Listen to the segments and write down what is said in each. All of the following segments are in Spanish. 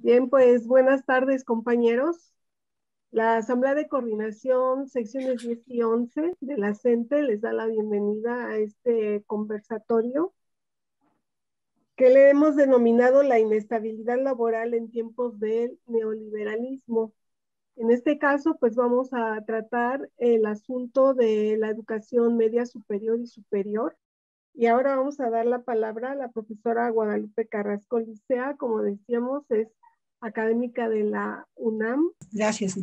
Bien, pues buenas tardes, compañeros. La Asamblea de Coordinación, secciones 10 y 11 de la CENTE les da la bienvenida a este conversatorio que le hemos denominado la inestabilidad laboral en tiempos del neoliberalismo. En este caso, pues vamos a tratar el asunto de la educación media superior y superior. Y ahora vamos a dar la palabra a la profesora Guadalupe Carrasco Licea, como decíamos, es académica de la UNAM. Gracias,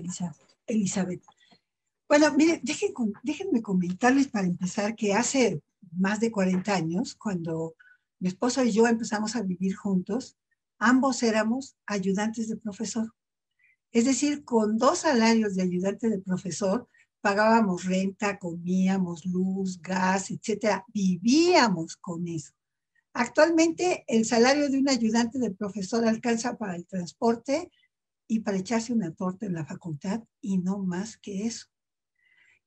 Elizabeth. Bueno, miren, déjenme comentarles para empezar que hace más de 40 años, cuando mi esposo y yo empezamos a vivir juntos, ambos éramos ayudantes de profesor. Es decir, con 2 salarios de ayudante de profesor, pagábamos renta, comíamos, luz, gas, etcétera. Vivíamos con eso. Actualmente, el salario de un ayudante de profesor alcanza para el transporte y para echarse una torta en la facultad, y no más que eso.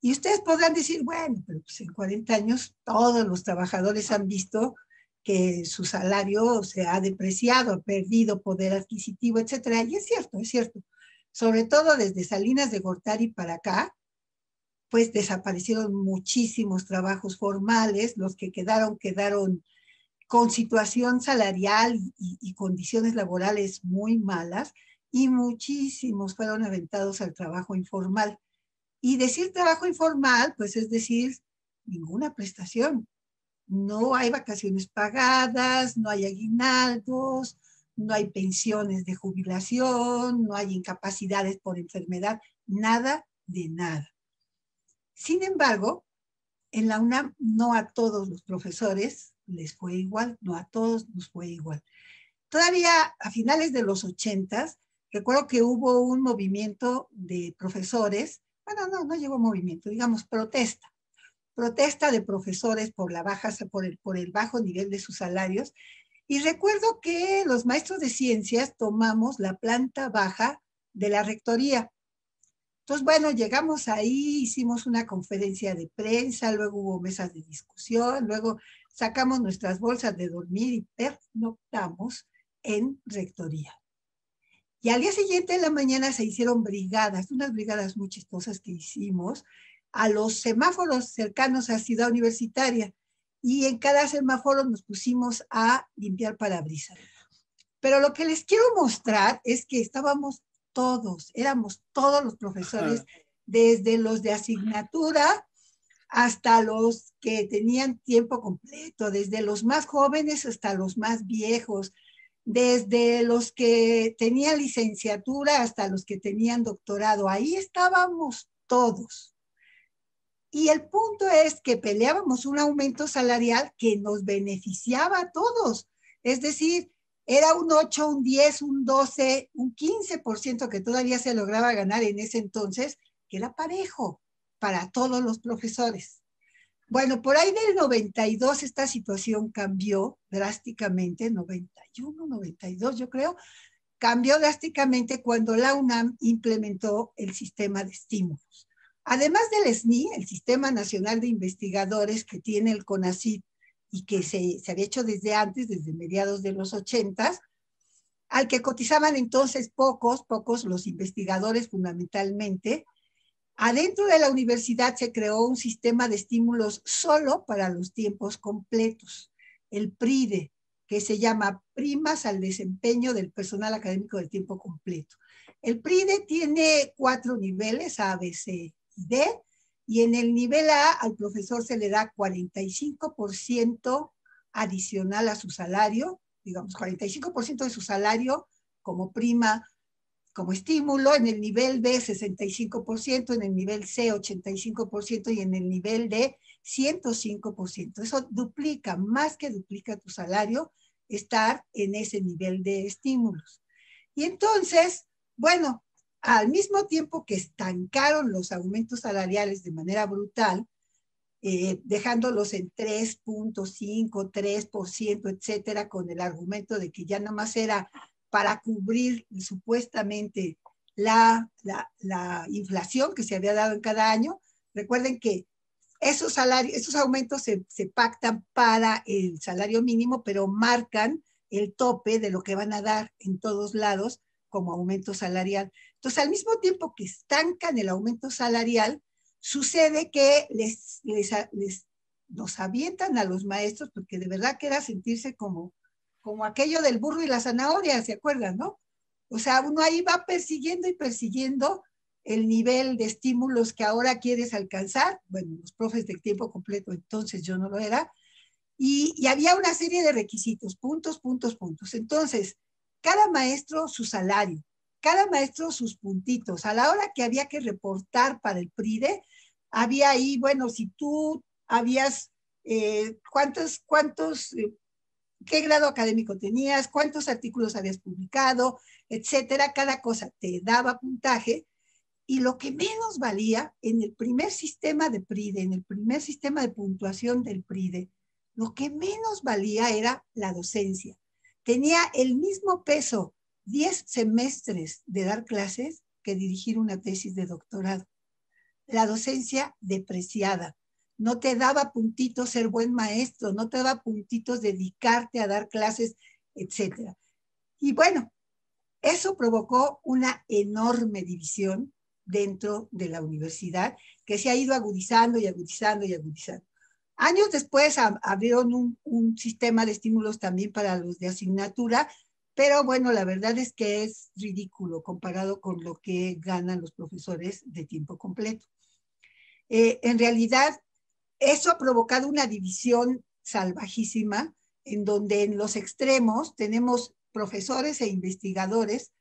Y ustedes podrán decir, bueno, pero pues en 40 años todos los trabajadores han visto que su salario se ha depreciado, ha perdido poder adquisitivo, etcétera. Y es cierto, es cierto. Sobre todo desde Salinas de Gortari para acá, pues desaparecieron muchísimos trabajos formales, los que quedaron con situación salarial y condiciones laborales muy malas, y muchísimos fueron aventados al trabajo informal. Y decir trabajo informal, pues es decir, ninguna prestación. No hay vacaciones pagadas, no hay aguinaldos, no hay pensiones de jubilación, no hay incapacidades por enfermedad, nada de nada. Sin embargo, en la UNAM no a todos los profesores les fue igual, no a todos nos fue igual. Todavía a finales de los 80s, recuerdo que hubo un movimiento de profesores, bueno, no llegó movimiento, digamos protesta de profesores por por el bajo nivel de sus salarios. Y recuerdo que los maestros de ciencias tomamos la planta baja de la rectoría. Entonces, bueno, llegamos ahí, hicimos una conferencia de prensa, luego hubo mesas de discusión, luego sacamos nuestras bolsas de dormir y pernoctamos en rectoría. Y al día siguiente en la mañana se hicieron brigadas, unas brigadas muy chistosas que hicimos a los semáforos cercanos a Ciudad Universitaria. Y en cada semáforo nos pusimos a limpiar parabrisas. Pero lo que les quiero mostrar es que éramos todos los profesores, desde los de asignatura hasta los que tenían tiempo completo, desde los más jóvenes hasta los más viejos, desde los que tenían licenciatura hasta los que tenían doctorado. Ahí estábamos todos. Y el punto es que peleábamos un aumento salarial que nos beneficiaba a todos. Es decir, era un 8, un 10, un 12, un 15% que todavía se lograba ganar en ese entonces, que era parejo para todos los profesores. Bueno, por ahí del 92 esta situación cambió drásticamente, 91, 92 yo creo, cambió drásticamente cuando la UNAM implementó el sistema de estímulos. Además del SNI, el Sistema Nacional de Investigadores que tiene el CONACYT y que se había hecho desde antes, desde mediados de los 80s, al que cotizaban entonces pocos los investigadores fundamentalmente. Adentro de la universidad se creó un sistema de estímulos solo para los tiempos completos, el PRIDE, que se llama Primas al Desempeño del Personal Académico de Tiempo Completo. El PRIDE tiene 4 niveles, A, B, C y D, y en el nivel A al profesor se le da 45% adicional a su salario, digamos 45% de su salario como prima, como estímulo, en el nivel B 65%, en el nivel C 85% y en el nivel D 105%. Eso duplica, más que duplica tu salario, estar en ese nivel de estímulos. Y entonces, bueno, al mismo tiempo que estancaron los aumentos salariales de manera brutal, dejándolos en 3.5, 3%, etcétera, con el argumento de que ya nada más era para cubrir supuestamente la inflación que se había dado en cada año. Recuerden que esos aumentos se pactan para el salario mínimo, pero marcan el tope de lo que van a dar en todos lados como aumento salarial. Entonces, al mismo tiempo que estancan el aumento salarial, sucede que nos avientan a los maestros, porque de verdad que era sentirse como aquello del burro y la zanahoria, ¿se acuerdan, no? O sea, uno ahí va persiguiendo y persiguiendo el nivel de estímulos que ahora quieres alcanzar. Bueno, los profes de tiempo completo, entonces yo no lo era. Y había una serie de requisitos, puntos, puntos, puntos. Entonces, cada maestro su salario, cada maestro sus puntitos. A la hora que había que reportar para el PRIDE, había ahí, bueno, si tú habías, qué grado académico tenías, cuántos artículos habías publicado, etcétera, cada cosa te daba puntaje. Y lo que menos valía en el primer sistema de PRIDE, en el primer sistema de puntuación del PRIDE, lo que menos valía era la docencia. Tenía el mismo peso 10 semestres de dar clases que dirigir una tesis de doctorado. La docencia depreciada. No te daba puntitos ser buen maestro, no te daba puntitos dedicarte a dar clases, etcétera. Y bueno, eso provocó una enorme división dentro de la universidad que se ha ido agudizando y agudizando y agudizando. Años después abrieron un sistema de estímulos también para los de asignatura, pero bueno, la verdad es que es ridículo comparado con lo que ganan los profesores de tiempo completo. En realidad, eso ha provocado una división salvajísima, en donde en los extremos tenemos profesores e investigadores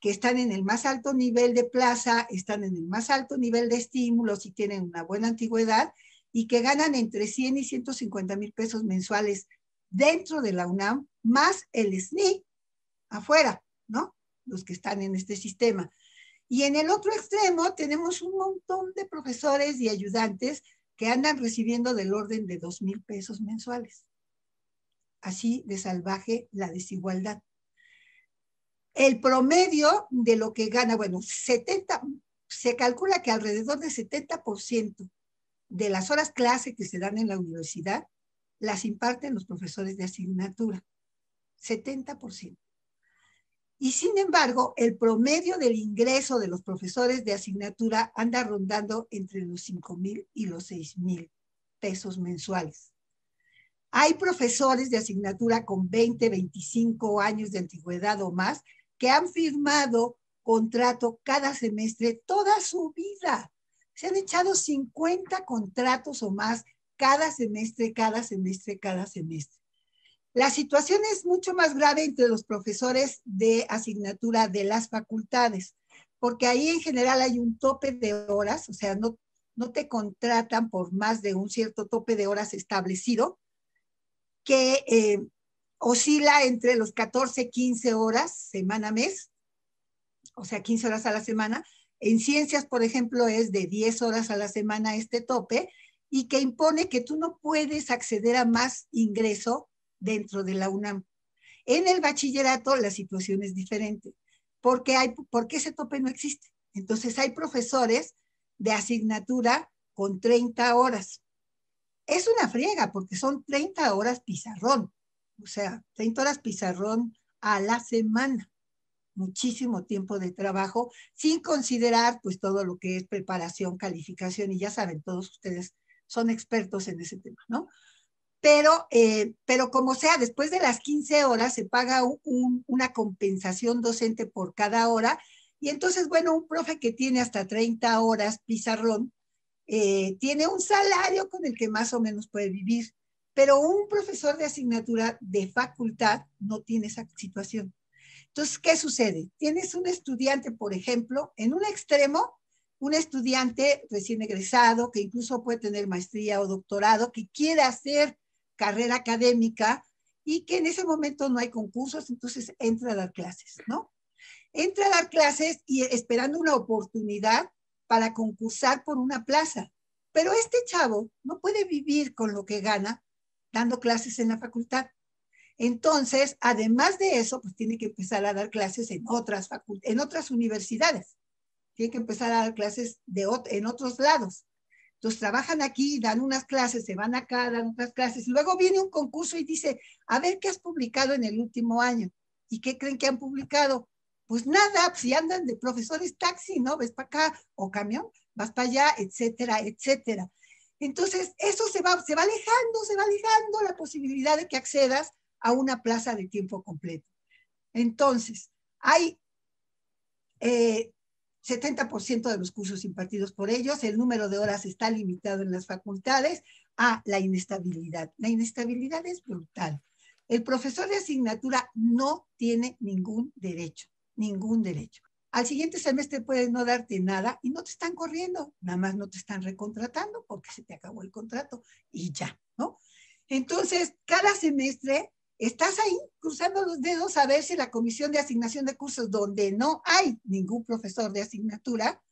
que están en el más alto nivel de plaza, están en el más alto nivel de estímulos y tienen una buena antigüedad, y que ganan entre 100 y 150 mil pesos mensuales dentro de la UNAM, más el SNI afuera, ¿no? Los que están en este sistema. Y en el otro extremo tenemos un montón de profesores y ayudantes que andan recibiendo del orden de 2,000 pesos mensuales. Así de salvaje la desigualdad. El promedio de lo que gana, bueno, se calcula que alrededor del 70% de las horas clase que se dan en la universidad las imparten los profesores de asignatura. 70%. Y sin embargo, el promedio del ingreso de los profesores de asignatura anda rondando entre los 5,000 y los 6,000 pesos mensuales. Hay profesores de asignatura con 20, 25 años de antigüedad o más que han firmado contrato cada semestre toda su vida. Se han echado 50 contratos o más cada semestre, cada semestre, cada semestre. La situación es mucho más grave entre los profesores de asignatura de las facultades, porque ahí en general hay un tope de horas, o sea, no te contratan por más de un cierto tope de horas establecido, que oscila entre los 14, 15 horas semana-mes, o sea, 15 horas a la semana. En ciencias, por ejemplo, es de 10 horas a la semana este tope, y que impone que tú no puedes acceder a más ingreso dentro de la UNAM. En el bachillerato la situación es diferente, porque ese tope no existe. Entonces hay profesores de asignatura con 30 horas. Es una friega, porque son 30 horas pizarrón, o sea, 30 horas pizarrón a la semana. Muchísimo tiempo de trabajo, sin considerar pues todo lo que es preparación, calificación, y ya saben, todos ustedes son expertos en ese tema, ¿no? Pero como sea, después de las 15 horas se paga una compensación docente por cada hora, y entonces, bueno, un profe que tiene hasta 30 horas pizarrón, tiene un salario con el que más o menos puede vivir, pero un profesor de asignatura de facultad no tiene esa situación. Entonces, ¿qué sucede? Tienes un estudiante, por ejemplo, en un extremo, un estudiante recién egresado, que incluso puede tener maestría o doctorado, que quiere hacer carrera académica y que en ese momento no hay concursos, entonces entra a dar clases, ¿no? Entra a dar clases y esperando una oportunidad para concursar por una plaza. Pero este chavo no puede vivir con lo que gana dando clases en la facultad. Entonces, además de eso, pues tiene que empezar a dar clases en otras universidades. Tiene que empezar a dar clases en otros lados. Entonces, trabajan aquí, dan unas clases, se van acá, dan otras clases. Luego viene un concurso y dice, a ver, ¿qué has publicado en el último año? ¿Y qué creen que han publicado? Pues nada, si andan de profesores taxi, ¿no? Ves para acá, o camión, vas para allá, etcétera, etcétera. Entonces, eso se va alejando la posibilidad de que accedas a una plaza de tiempo completo. Entonces, hay 70% de los cursos impartidos por ellos, el número de horas está limitado en las facultades, a la inestabilidad. La inestabilidad es brutal. El profesor de asignatura no tiene ningún derecho. Al siguiente semestre puede no darte nada y no te están corriendo, nada más no te están recontratando porque se te acabó el contrato y ya, ¿no? Entonces, cada semestre estás ahí cruzando los dedos a ver si la comisión de asignación de cursos, donde no hay ningún profesor de asignatura,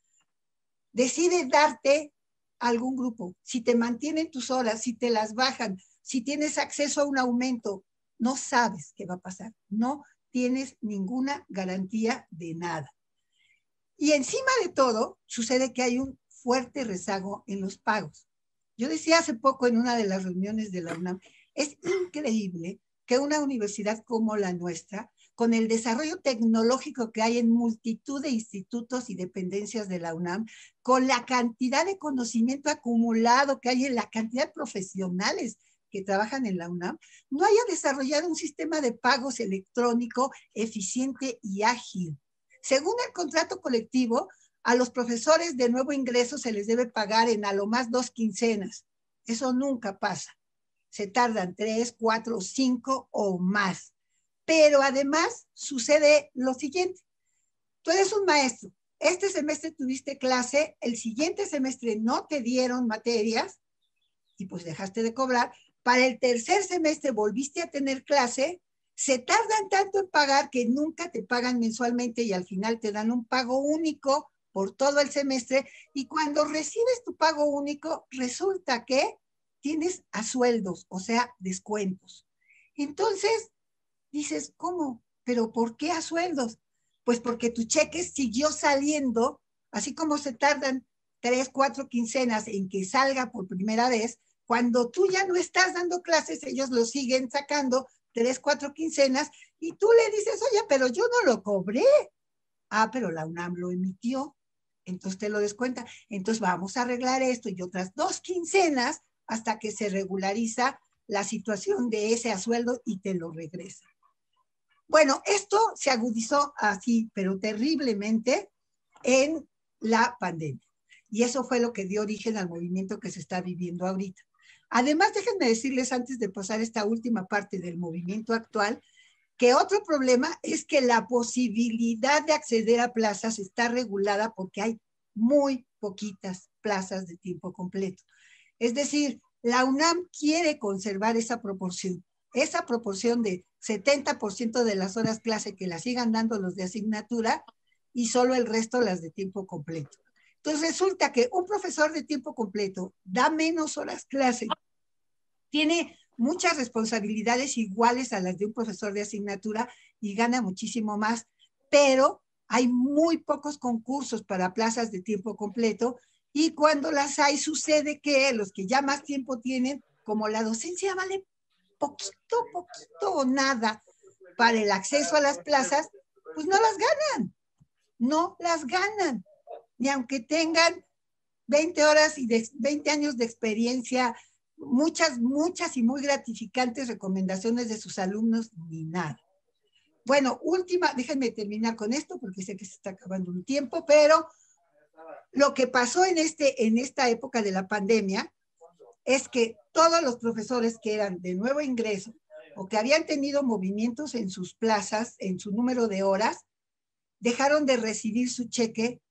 decide darte algún grupo. Si te mantienen tus horas, si te las bajan, si tienes acceso a un aumento, no sabes qué va a pasar. No tienes ninguna garantía de nada. Y encima de todo, sucede que hay un fuerte rezago en los pagos. Yo decía hace poco en una de las reuniones de la UNAM, es increíble que una universidad como la nuestra, con el desarrollo tecnológico que hay en multitud de institutos y dependencias de la UNAM, con la cantidad de conocimiento acumulado que hay en la cantidad de profesionales que trabajan en la UNAM, no haya desarrollado un sistema de pagos electrónico eficiente y ágil. Según el contrato colectivo, a los profesores de nuevo ingreso se les debe pagar en a lo más 2 quincenas. Eso nunca pasa. Se tardan 3, 4, 5 o más. Pero además sucede lo siguiente. Tú eres un maestro. Este semestre tuviste clase, el siguiente semestre no te dieron materias y pues dejaste de cobrar. Para el tercer semestre volviste a tener clase, se tardan tanto en pagar que nunca te pagan mensualmente y al final te dan un pago único por todo el semestre y cuando recibes tu pago único resulta que tienes a sueldos, o sea, descuentos. Entonces dices, ¿cómo? ¿Pero por qué a sueldos? Pues porque tu cheque siguió saliendo, así como se tardan 3, 4 quincenas en que salga por primera vez, cuando tú ya no estás dando clases, ellos lo siguen sacando 3, 4 quincenas y tú le dices, oye, pero yo no lo cobré. Ah, pero la UNAM lo emitió, entonces te lo descuenta. Entonces vamos a arreglar esto y otras 2 quincenas hasta que se regulariza la situación de ese asueldo y te lo regresa. Bueno, esto se agudizó así, pero terriblemente en la pandemia. Y eso fue lo que dio origen al movimiento que se está viviendo ahorita. Además, déjenme decirles antes de pasar esta última parte del movimiento actual, que otro problema es que la posibilidad de acceder a plazas está regulada porque hay muy poquitas plazas de tiempo completo. Es decir, la UNAM quiere conservar esa proporción de 70% de las horas clase que las sigan dando los de asignatura y solo el resto las de tiempo completo. Entonces resulta que un profesor de tiempo completo da menos horas clase, tiene muchas responsabilidades iguales a las de un profesor de asignatura y gana muchísimo más, pero hay muy pocos concursos para plazas de tiempo completo y cuando las hay sucede que los que ya más tiempo tienen, como la docencia vale poquito o nada para el acceso a las plazas, pues no las ganan, ni aunque tengan 20 horas y 20 años de experiencia, muchas y muy gratificantes recomendaciones de sus alumnos, ni nada. Bueno, déjenme terminar con esto porque sé que se está acabando un tiempo, pero lo que pasó en esta época de la pandemia es que todos los profesores que eran de nuevo ingreso o que habían tenido movimientos en sus plazas, en su número de horas, dejaron de recibir su cheque,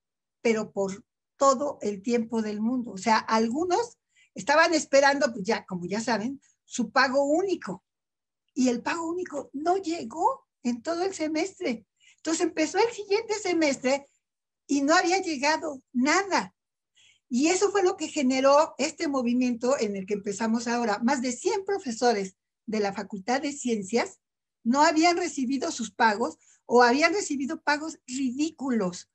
pero por todo el tiempo del mundo. O sea, algunos estaban esperando, pues ya, como ya saben, su pago único. Y el pago único no llegó en todo el semestre. Entonces empezó el siguiente semestre y no había llegado nada. Y eso fue lo que generó este movimiento en el que empezamos ahora. Más de 100 profesores de la Facultad de Ciencias no habían recibido sus pagos o habían recibido pagos ridículos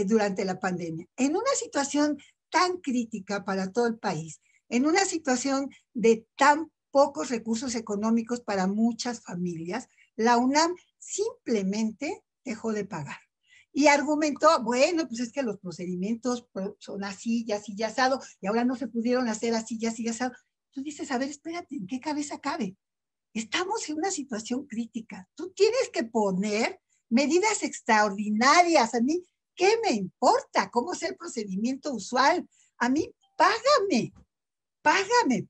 durante la pandemia. En una situación tan crítica para todo el país, en una situación de tan pocos recursos económicos para muchas familias, La UNAM simplemente dejó de pagar. Y argumentó, bueno, pues es que los procedimientos son así, y así, y asado, y ahora no se pudieron hacer así, y así, y asado. Tú dices, a ver, espérate, ¿en qué cabeza cabe? Estamos en una situación crítica. Tú tienes que poner medidas extraordinarias. A mí, ¿qué me importa? ¿Cómo es el procedimiento usual? A mí, págame,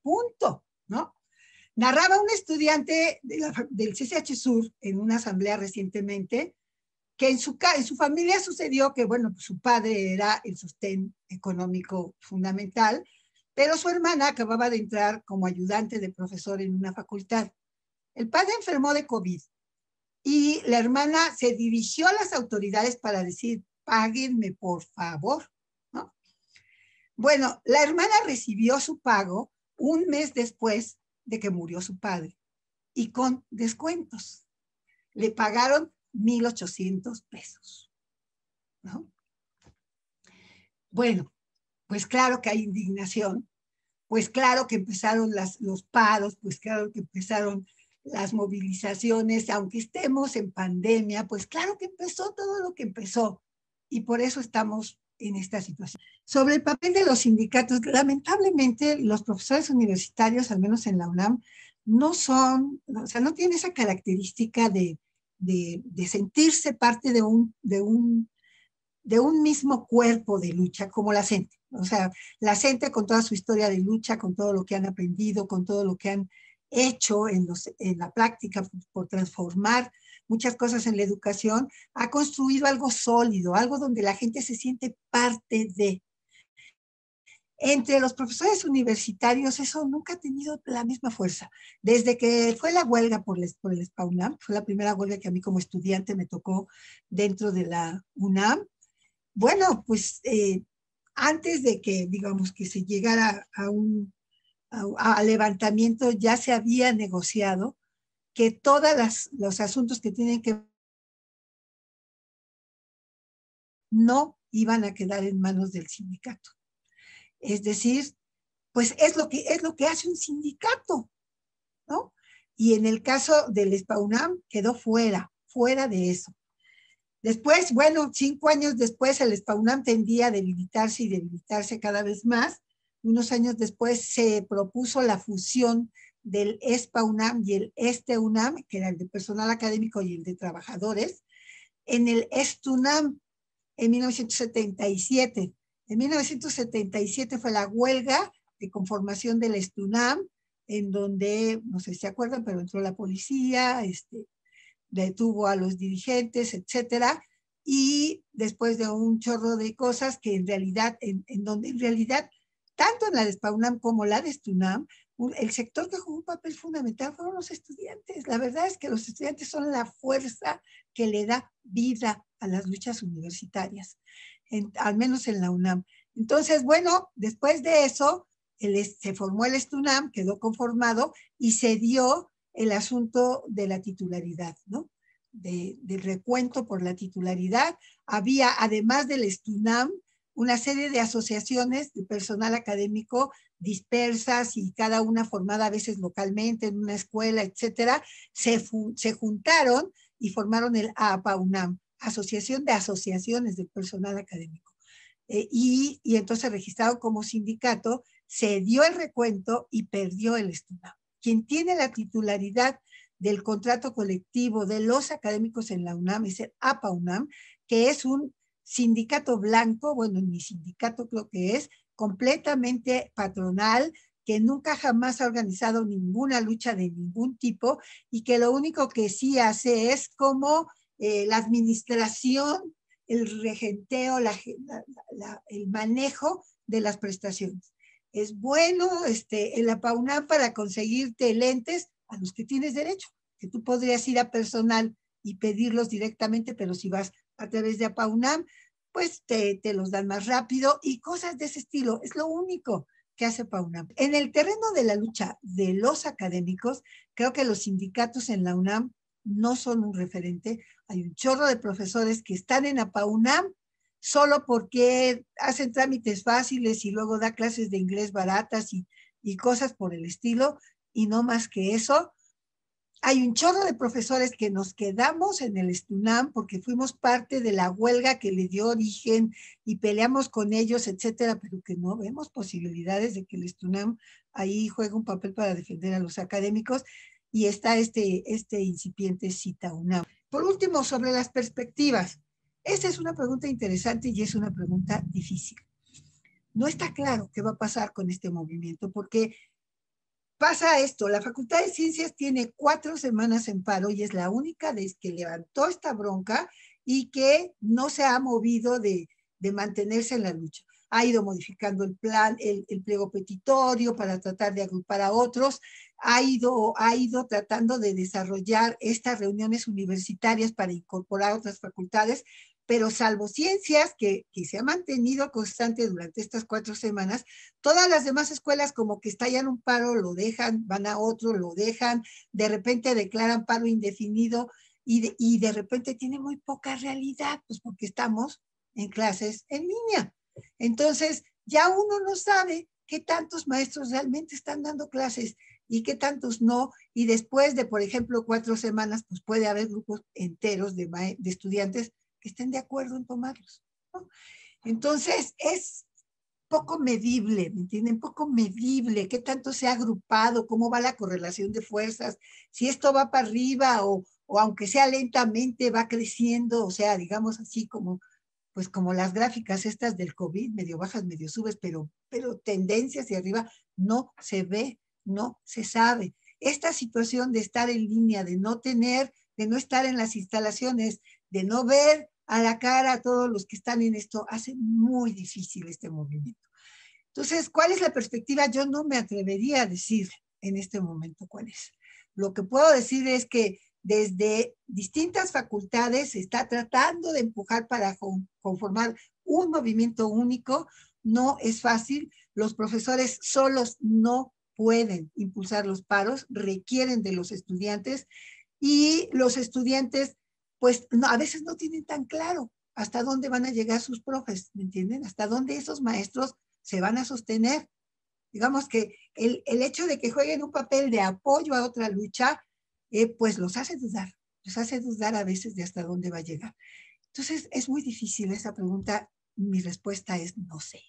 punto, ¿no? Narraba un estudiante del CCH Sur en una asamblea recientemente que en su familia sucedió que, bueno, pues su padre era el sostén económico fundamental, pero su hermana acababa de entrar como ayudante de profesor en una facultad. El padre enfermó de COVID y la hermana se dirigió a las autoridades para decir, páguenme por favor, ¿no? Bueno, la hermana recibió su pago un mes después de que murió su padre y con descuentos. Le pagaron 1,800 pesos, ¿no? Bueno, pues claro que hay indignación, pues claro que empezaron los paros, pues claro que empezaron las movilizaciones, aunque estemos en pandemia, pues claro que empezó todo lo que empezó y por eso estamos en esta situación. Sobre el papel de los sindicatos, lamentablemente los profesores universitarios, al menos en la UNAM, no son, o sea, no tienen esa característica de sentirse parte de un mismo cuerpo de lucha, como la gente. O sea, la gente con toda su historia de lucha, con todo lo que han aprendido, con todo lo que han hecho en la práctica por transformar muchas cosas en la educación, ha construido algo sólido, algo donde la gente se siente parte de. Entre los profesores universitarios eso nunca ha tenido la misma fuerza. Desde que fue la huelga por el SPA-UNAM, fue la primera huelga que a mí como estudiante me tocó dentro de la UNAM, bueno, pues antes de que, digamos, que se llegara a levantamiento, ya se había negociado que todos los asuntos que tienen que no iban a quedar en manos del sindicato. Es decir, pues es lo que hace un sindicato, ¿no? Y en el caso del SPA-UNAM quedó fuera de eso. Después, bueno, 5 años después, el SPA-UNAM tendía a debilitarse y debilitarse cada vez más. Unos años después se propuso la fusión del SPA-UNAM y el UNAM, que era el de personal académico y el de trabajadores, en el ESTUNAM en 1977. En 1977 fue la huelga de conformación del ESTUNAM, en donde, no sé si se acuerdan, pero entró la policía, detuvo a los dirigentes, etcétera, y después de un chorro de cosas que en realidad, en donde en realidad, tanto en la de SPA-UNAM como la de STUNAM, el sector que jugó un papel fundamental fueron los estudiantes. La verdad es que los estudiantes son la fuerza que le da vida a las luchas universitarias, al menos en la UNAM. Entonces, bueno, después de eso, se formó el STUNAM, quedó conformado y se dio el asunto de la titularidad, ¿no? Del recuento por la titularidad. Había, además del STUNAM, una serie de asociaciones de personal académico dispersas y cada una formada a veces localmente en una escuela, etcétera, se juntaron y formaron el APA-UNAM, Asociación de Asociaciones del Personal Académico. Y entonces registrado como sindicato, se dio el recuento y perdió el STUNAM. Quien tiene la titularidad del contrato colectivo de los académicos en la UNAM es el APA-UNAM, que es un sindicato blanco, bueno, mi sindicato creo que es, completamente patronal, que nunca jamás ha organizado ninguna lucha de ningún tipo y que lo único que sí hace es como la administración, el regenteo, el manejo de las prestaciones. Es bueno el APA-UNAM para conseguirte lentes a los que tienes derecho, que tú podrías ir a personal y pedirlos directamente, pero si vas a través de APA-UNAM, pues te los dan más rápido y cosas de ese estilo. Es lo único que hace APA-UNAM. En el terreno de la lucha de los académicos, creo que los sindicatos en la UNAM no son un referente. Hay un chorro de profesores que están en APA-UNAM solo porque hacen trámites fáciles y luego da clases de inglés baratas y cosas por el estilo, y no más que eso. Hay un chorro de profesores que nos quedamos en el STUNAM porque fuimos parte de la huelga que le dio origen y peleamos con ellos, etcétera, pero que no vemos posibilidades de que el STUNAM ahí juegue un papel para defender a los académicos, y está este incipiente cita UNAM. Por último, sobre las perspectivas. Esta es una pregunta interesante y es una pregunta difícil. No está claro qué va a pasar con este movimiento, porque pasa esto: la Facultad de Ciencias tiene 4 semanas en paro y es la única desde que levantó esta bronca y que no se ha movido de mantenerse en la lucha. Ha ido modificando el plan, el pliego petitorio para tratar de agrupar a otros, ha ido tratando de desarrollar estas reuniones universitarias para incorporar otras facultades, pero salvo ciencias, que se ha mantenido constante durante estas 4 semanas, todas las demás escuelas como que estallan un paro, lo dejan, van a otro, lo dejan, de repente declaran paro indefinido y de repente tiene muy poca realidad, pues porque estamos en clases en línea. Entonces, ya uno no sabe qué tantos maestros realmente están dando clases y qué tantos no, y después de, por ejemplo, 4 semanas, pues puede haber grupos enteros de estudiantes que estén de acuerdo en tomarlos, ¿no? Entonces, es poco medible, ¿me entienden? Poco medible, qué tanto se ha agrupado, cómo va la correlación de fuerzas, si esto va para arriba o aunque sea lentamente va creciendo, o sea, digamos así como, pues como las gráficas estas del COVID, medio bajas, medio subes, pero tendencia hacia arriba no se ve, no se sabe. Esta situación de estar en línea, de no tener, de no estar en las instalaciones, de no ver a la cara a todos los que están en esto, hace muy difícil este movimiento. Entonces, ¿cuál es la perspectiva? Yo no me atrevería a decir en este momento cuál es. Lo que puedo decir es que desde distintas facultades se está tratando de empujar para conformar un movimiento único. No es fácil. Los profesores solos no pueden impulsar los paros, requieren de los estudiantes, y los estudiantes, pues a veces no tienen tan claro hasta dónde van a llegar sus profes, ¿me entienden? Hasta dónde esos maestros se van a sostener. Digamos que el hecho de que jueguen un papel de apoyo a otra lucha, pues los hace dudar a veces de hasta dónde va a llegar. Entonces, es muy difícil esa pregunta. Mi respuesta es no sé.